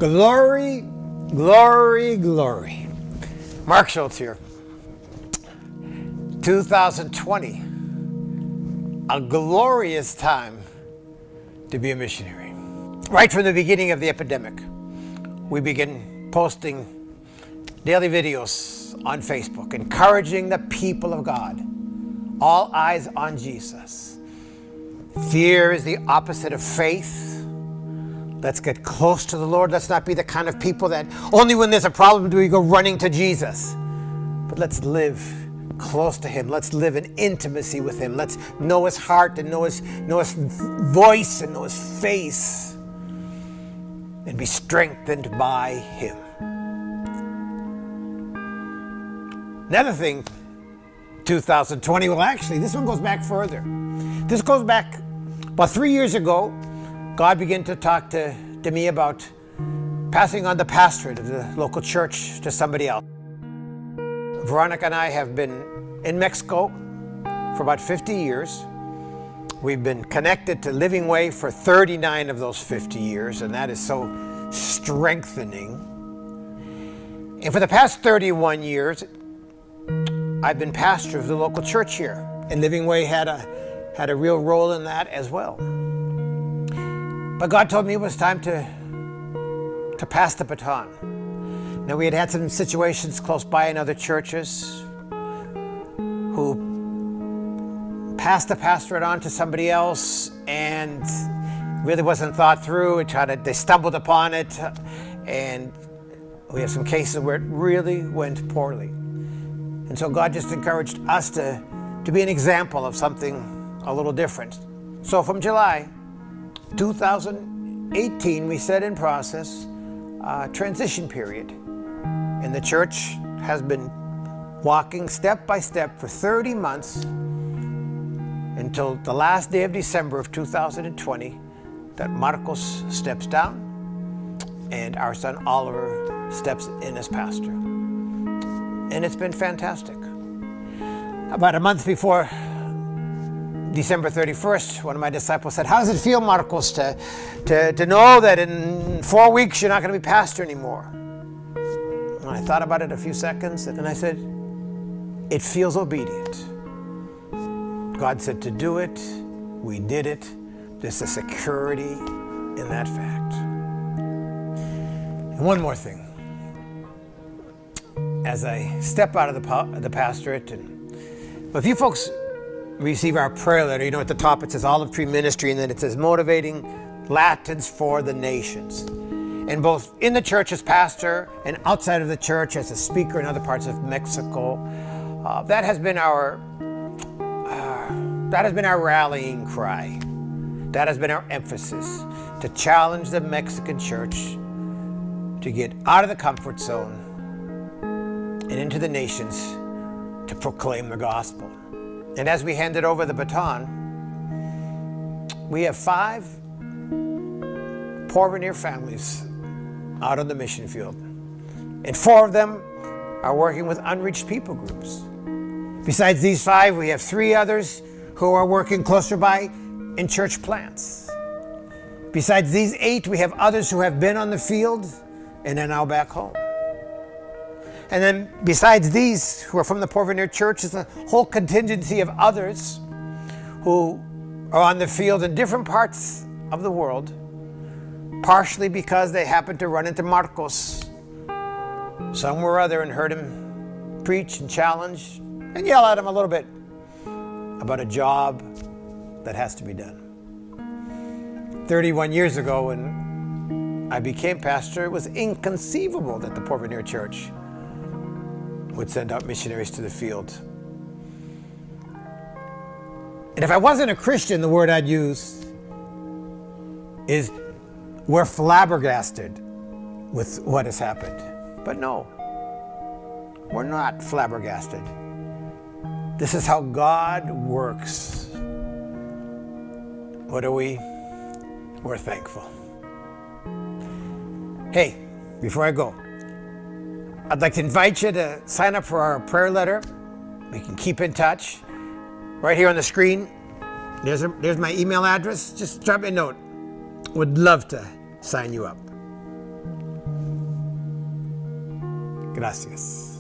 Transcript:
Glory, glory, glory. Mark Schultz here. 2020, a glorious time to be a missionary. Right from the beginning of the epidemic, we began posting daily videos on Facebook, encouraging the people of God. All eyes on Jesus. Fear is the opposite of faith. Let's get close to the Lord. Let's not be the kind of people that only when there's a problem do we go running to Jesus. But let's live close to Him. Let's live in intimacy with Him. Let's know His heart and know His voice and know His face and be strengthened by Him. Another thing, 2020, well actually this one goes back further. This goes back about 3 years ago. God began to talk to me about passing on the pastorate of the local church to somebody else. Veronica and I have been in Mexico for about 50 years. We've been connected to Living Way for 39 of those 50 years, and that is so strengthening. And for the past 31 years, I've been pastor of the local church here, and Living Way had a real role in that as well. But God told me it was time to pass the baton. Now, we had had some situations close by in other churches who passed the pastorate on to somebody else and really wasn't thought through. They stumbled upon it, and we have some cases where it really went poorly. And so God just encouraged us to be an example of something a little different. So from July 2018, we set in process a transition period. And the church has been walking step by step for 30 months until the last day of December of 2020 that Marcos steps down and our son Oliver steps in as pastor. And it's been fantastic. About a month before December 31st, one of my disciples said, "How does it feel, Marcos, to know that in 4 weeks you're not going to be pastor anymore?" And I thought about it a few seconds, and I said, "It feels obedient." God said to do it. We did it. There's a security in that fact. And one more thing. As I step out of the pastorate, and if you folks receive our prayer letter, you know at the top it says Olive Tree Ministry, and then it says Motivating Latins for the Nations. And both in the church as pastor and outside of the church as a speaker in other parts of Mexico, that has been our rallying cry. That has been our emphasis, to challenge the Mexican church to get out of the comfort zone and into the nations to proclaim the gospel. And as we handed over the baton, we have 5 Porvenir families out on the mission field. And 4 of them are working with unreached people groups. Besides these 5, we have 3 others who are working closer by in church plants. Besides these 8, we have others who have been on the field and are now back home. And then besides these who are from the Porvenir Church, is a whole contingency of others who are on the field in different parts of the world, partially because they happened to run into Marcos somewhere or other and heard him preach and challenge and yell at him a little bit about a job that has to be done. 31 years ago when I became pastor, it was inconceivable that the Porvenir Church would send out missionaries to the field. And if I wasn't a Christian, the word I'd use is we're flabbergasted with what has happened. But no, we're not flabbergasted. This is how God works. What are we? We're thankful. Hey, before I go, I'd like to invite you to sign up for our prayer letter. We can keep in touch. Right here on the screen, there's my email address. Just drop me a note. Would love to sign you up. Gracias.